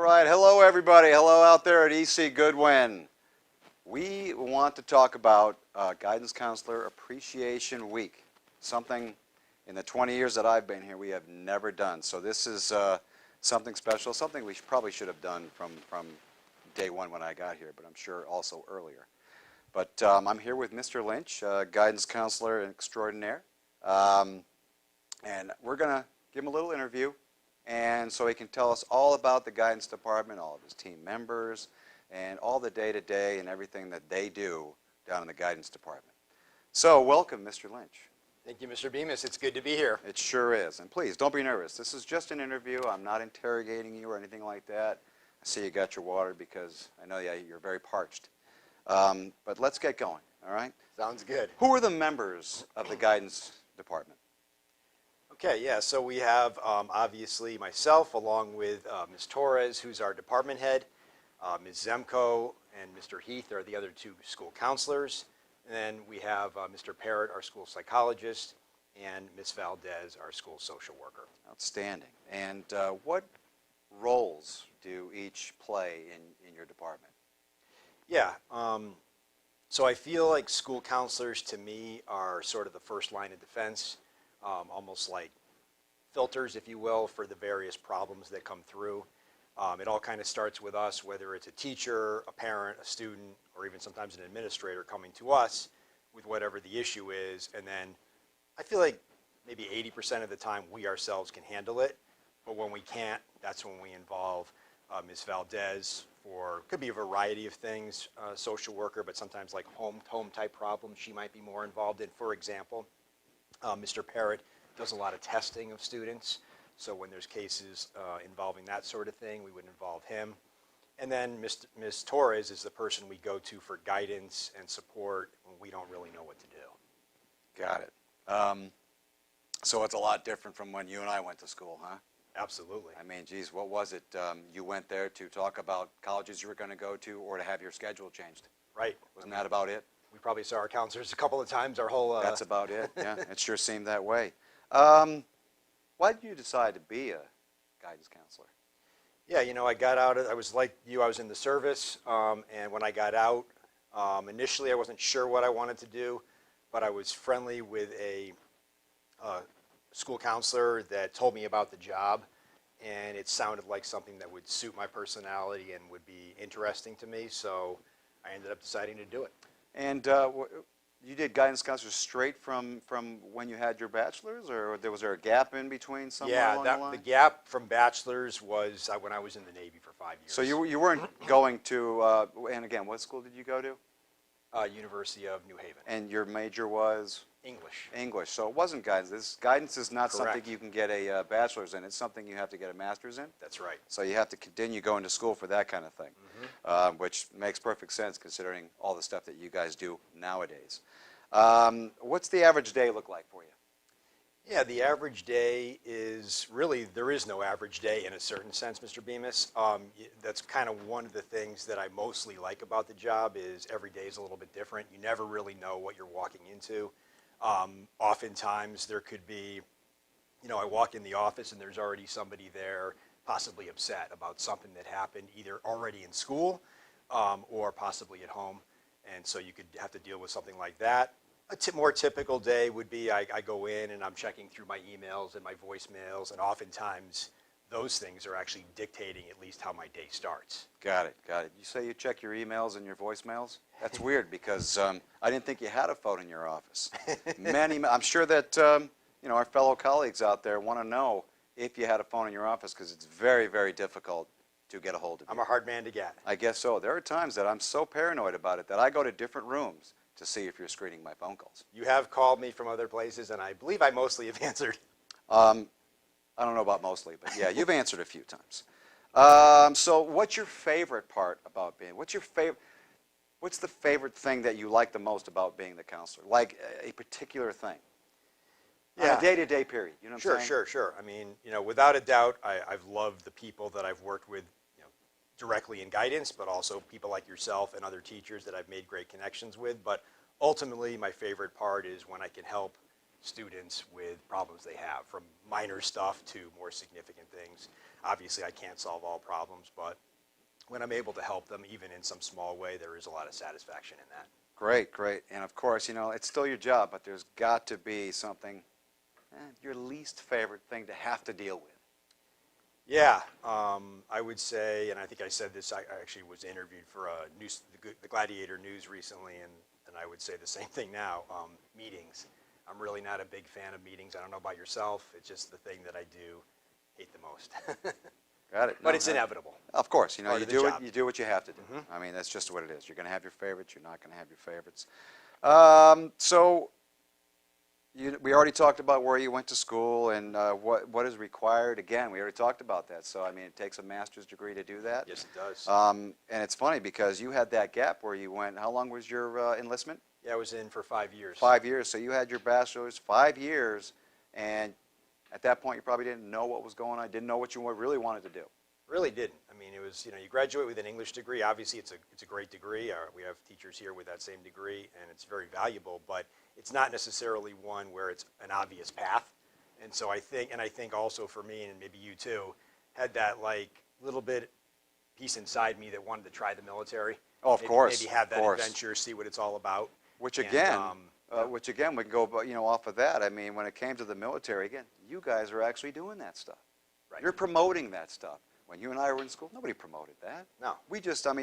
right, hello everybody. Hello out there at EC Goodwin. We want to talk about Guidance Counselor Appreciation Week, something in the 20 years that I've been here we have never done. So this is something special, something we probably should have done from day one when I got here, but I'm sure also earlier. But I'm here with Mr. Lynch, Guidance Counselor Extraordinaire, and we're going to give him a little interview, and so he can tell us all about the guidance department, all of his team members, and all the day-to-day and everything that they do down in the guidance department. So welcome, Mr. Lynch. Thank you, Mr. Bemis. It's good to be here. It sure is. And please, don't be nervous. This is just an interview. I'm not interrogating you or anything like that. I see you got your water because I know you're very parched. But let's get going, all right? Sounds good. Who are the members of the guidance department? Okay, yeah, so we have obviously myself along with Ms. Torres, who's our department head. Ms. Zemko and Mr. Heath are the other two school counselors. And then we have Mr. Parrott, our school psychologist, and Ms. Valdez, our school social worker. Outstanding. And what roles do each play in your department? Yeah, so I feel like school counselors to me are sort of the first line of defense, almost like filters, if you will, for the various problems that come through. It all kind of starts with us, whether it's a teacher, a parent, a student, or even sometimes an administrator coming to us with whatever the issue is. And then I feel like maybe 80% of the time we ourselves can handle it. But when we can't, that's when we involve Ms. Valdez for, could be a variety of things, social worker, but sometimes like home type problems she might be more involved in. For example, Mr. Parrott does a lot of testing of students. So when there's cases involving that sort of thing, we would involve him. And then Ms. Torres is the person we go to for guidance and support when we don't really know what to do. Got it. So it's a lot different from when you and I went to school, huh? Absolutely. I mean, geez, what was it? You went there to talk about colleges you were going to go to or to have your schedule changed? Right. Wasn't that about it? We probably saw our counselors a couple of times our whole... That's about it, yeah. It sure seemed that way. Why did you decide to be a guidance counselor? Yeah, you know, I got out, I was like you, I was in the service, and when I got out, initially I wasn't sure what I wanted to do, but I was friendly with a school counselor that told me about the job, and it sounded like something that would suit my personality and would be interesting to me, so I ended up deciding to do it. And you did guidance counselor straight from when you had your bachelor's, or was there a gap in between somewhere along the line? The gap from bachelor's was when I was in the Navy for 5 years. So you weren't going to, and again, what school did you go to? University of New Haven. And your major was? English. English. So it wasn't guidance. Guidance is not Correct. something you can get a bachelor's in. It's something you have to get a master's in. That's right. So you have to continue going to school for that kind of thing, which makes perfect sense considering all the stuff that you guys do nowadays. What's the average day look like for you? Yeah, the average day is really, there is no average day in a certain sense, Mr. Bemis. That's kind of one of the things that I mostly like about the job is every day is a little bit different. You never really know what you're walking into. Oftentimes there could be, you know, I walk in the office and there's already somebody there possibly upset about something that happened either already in school or possibly at home. And so you could have to deal with something like that. A more typical day would be I go in and I'm checking through my emails and my voicemails, and oftentimes those things are actually dictating at least how my day starts. Got it, got it. You say you check your emails and your voicemails? That's weird because I didn't think you had a phone in your office. I'm sure that you know, our fellow colleagues out there want to know if you had a phone in your office because it's very, very difficult to get a hold of you. I'm a hard man to get. I guess so. There are times that I'm so paranoid about it that I go to different rooms to see if you're screening my phone calls. You have called me from other places, and I believe I mostly have answered. I don't know about mostly, but yeah, you've answered a few times. So what's your favorite part about being, what's the favorite thing that you like the most about being the counselor? Like a particular thing? Yeah. On a day-to-day period, you know what I'm saying? Sure. I mean, you know, without a doubt, I've loved the people that I've worked with, you know, directly in guidance, but also people like yourself and other teachers that I've made great connections with. But ultimately, my favorite part is when I can help students with problems they have, from minor stuff to more significant things. Obviously, I can't solve all problems, but when I'm able to help them, even in some small way, there is a lot of satisfaction in that. Great, great. And of course, it's still your job, but there's got to be something, your least favorite thing to have to deal with. Yeah, I would say, and I think I said this, I actually was interviewed for the Gladiator News recently, and I would say the same thing now, meetings. I'm really not a big fan of meetings. I don't know about yourself. It's just the thing that I do hate the most. Got it. But it's inevitable. Of course, Part you of the do it. job. You do what you have to do. Mhm. I mean, that's just what it is. You're going to have your favorites. You're not going to have your favorites. So we already talked about where you went to school and what is required. Again, we already talked about that. So I mean, it takes a master's degree to do that. Yes, it does. And it's funny because you had that gap where you went. How long was your enlistment? Yeah, I was in for 5 years. 5 years. So you had your bachelor's 5 years, and at that point, you probably didn't know what was going on. Didn't know what you really wanted to do. Really didn't. I mean, it was, you graduate with an English degree. Obviously, it's a great degree. We have teachers here with that same degree, and it's very valuable, but it's not necessarily one where it's an obvious path. And so I think also for me, and maybe you too, had that like little bit piece inside me that wanted to try the military. Oh, of course. Maybe have that of course. adventure, see what it's all about. Which And, again, yeah. we can go, off of that. I mean, when it came to the military, again, you guys are actually doing that stuff. Right. You're promoting that stuff. When you and I were in school, nobody promoted that. No.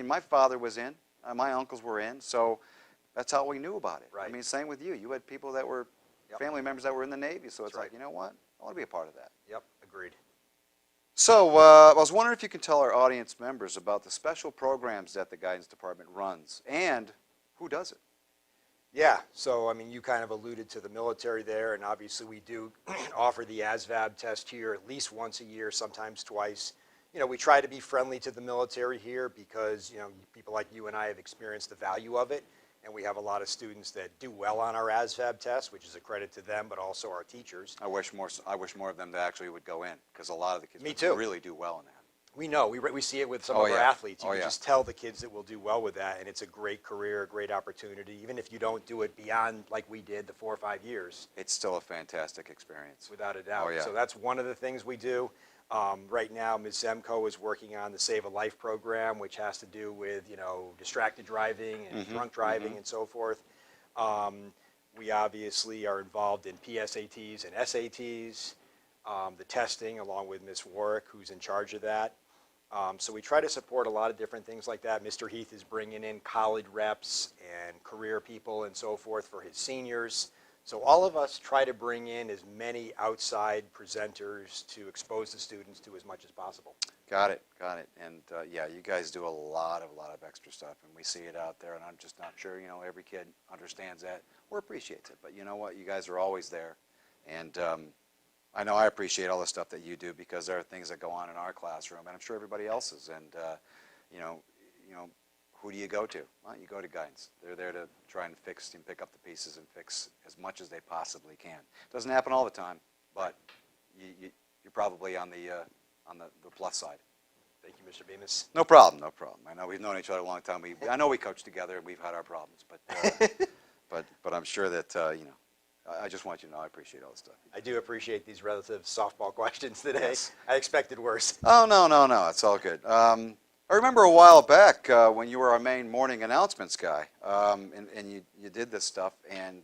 My father was in, my uncles were in, so that's how we knew about it. Right. I mean, same with you. You had people that were Yep. family members that were in the Navy, so it's That's like, you know what? I want to be a part of that. Yep, agreed. So I was wondering if you could tell our audience members about the special programs that the Guidance Department runs and who does it. Yeah, so I mean, you kind of alluded to the military there, and obviously we do offer the ASVAB test here at least once a year, sometimes twice. We try to be friendly to the military here because, people like you and I have experienced the value of it, and we have a lot of students that do well on our ASVAB test, which is a credit to them, but also our teachers. I wish more of them that actually would go in, because a lot of the kids Me would too. really do well in that. We know, we see it with some Oh, of our yeah. athletes. You Oh, can yeah. just tell the kids that will do well with that, and it's a great career, a great opportunity, even if you don't do it beyond, like we did, the 4 or 5 years. It's still a fantastic experience. Without a doubt. Oh, yeah. So that's one of the things we do. Right now, Ms. Zemko is working on the Save a Life program, which has to do with, distracted driving and drunk driving and so forth. We obviously are involved in PSATs and SATs, the testing, along with Ms. Warwick, who's in charge of that. So we try to support a lot of different things like that. Mr. Heath is bringing in college reps and career people and so forth for his seniors. So all of us try to bring in as many outside presenters to expose the students to as much as possible. Got it. And yeah, you guys do a lot of extra stuff, and we see it out there, and I'm just not sure, every kid understands that or appreciates it. But you know what? You guys are always there. And I know I appreciate all the stuff that you do because there are things that go on in our classroom, and I'm sure everybody else's. And, who do you go to? Well, you go to Guidance. They're there to try and fix and pick up the pieces and fix as much as they possibly can. Doesn't happen all the time, but you're probably on the plus side. Thank you, Mr. Bemis. No problem. I know we've known each other a long time. I know we coach together and we've had our problems, but but I'm sure that I just want you to know I appreciate all the stuff. I do appreciate these relative softball questions today. Yes. I expected worse. Oh no, it's all good. I remember a while back when you were our main morning announcements guy, and you did this stuff, and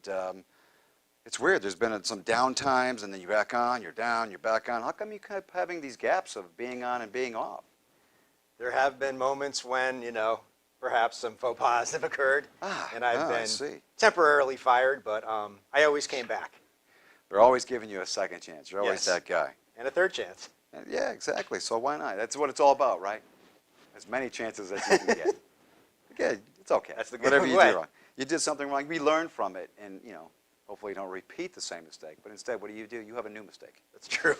it's weird. There's been some down times, and then you're back on, you're down, you're back on. How come you keep having these gaps of being on and being off? There have been moments when, perhaps some faux pas have occurred, and I've I been see. temporarily fired, but I always came back. They're always giving you a second chance. You're always Yes. that guy. And a third chance. And yeah, exactly. So why not? That's what it's all about, right? As many chances as you can get. Okay, it's okay. That's the good Whatever you way. do wrong. You did something wrong. We learn from it, and hopefully you don't repeat the same mistake. But instead, what do? You have a new mistake. That's true.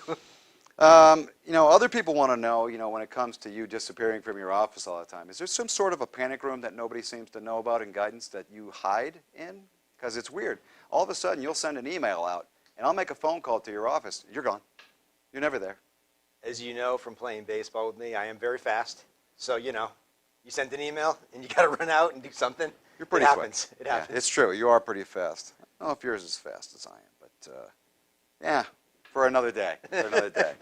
Other people want to know, when it comes to you disappearing from your office all the time, is there some sort of a panic room that nobody seems to know about in Guidance that you hide in? Because it's weird. All of a sudden, you'll send an email out, and I'll make a phone call to your office. You're gone. You're never there. As you know from playing baseball with me, I am very fast. So, you send an email and you got to run out and do something. You're pretty It quick. happens. It Yeah, happens. it's true. You are pretty fast. I don't know if yours is as fast as I am, but yeah, for another day. For another day.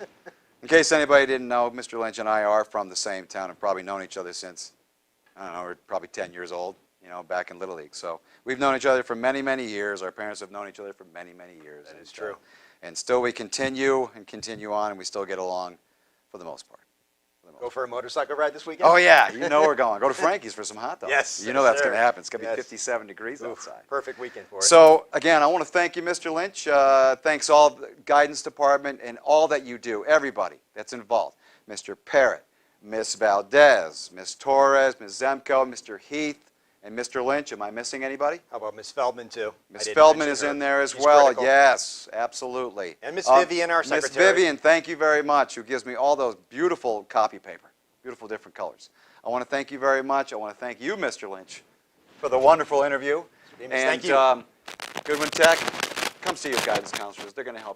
In case anybody didn't know, Mr. Lynch and I are from the same town and probably known each other since, I don't know, we're probably 10 years old, you know, back in Little League. So we've known each other for many, many years. Our parents have known each other for many, many years. That is true. And still we continue and continue on, and we still get along for the most part. Go for a motorcycle ride this weekend? Oh, yeah, you know we're going. Go to Frankie's for some hot dogs. Yes, You know yes, that's going to sir. happen. It's going to be Yes. 57 degrees outside. Perfect weekend for it. So, again, I want to thank you, Mr. Lynch. Thanks all the guidance department and all that you do, everybody that's involved. Mr. Parrott, Ms. Valdez, Ms. Torres, Ms. Zemko, Mr. Heath, and Mr. Lynch. Am I missing anybody? How about Ms. Feldman, too? I Ms. didn't Feldman mention is her. in there as She's well. critical. Yes, absolutely. And Ms. Vivian, our Ms. secretary. Vivian, thank you very much, who gives me all those beautiful copy paper, beautiful different colors. I want to thank you very much. I want to thank you, Mr. Lynch, for the wonderful interview. Bemis, And thank you. Goodwin Tech, come see your guidance counselors. They're going to help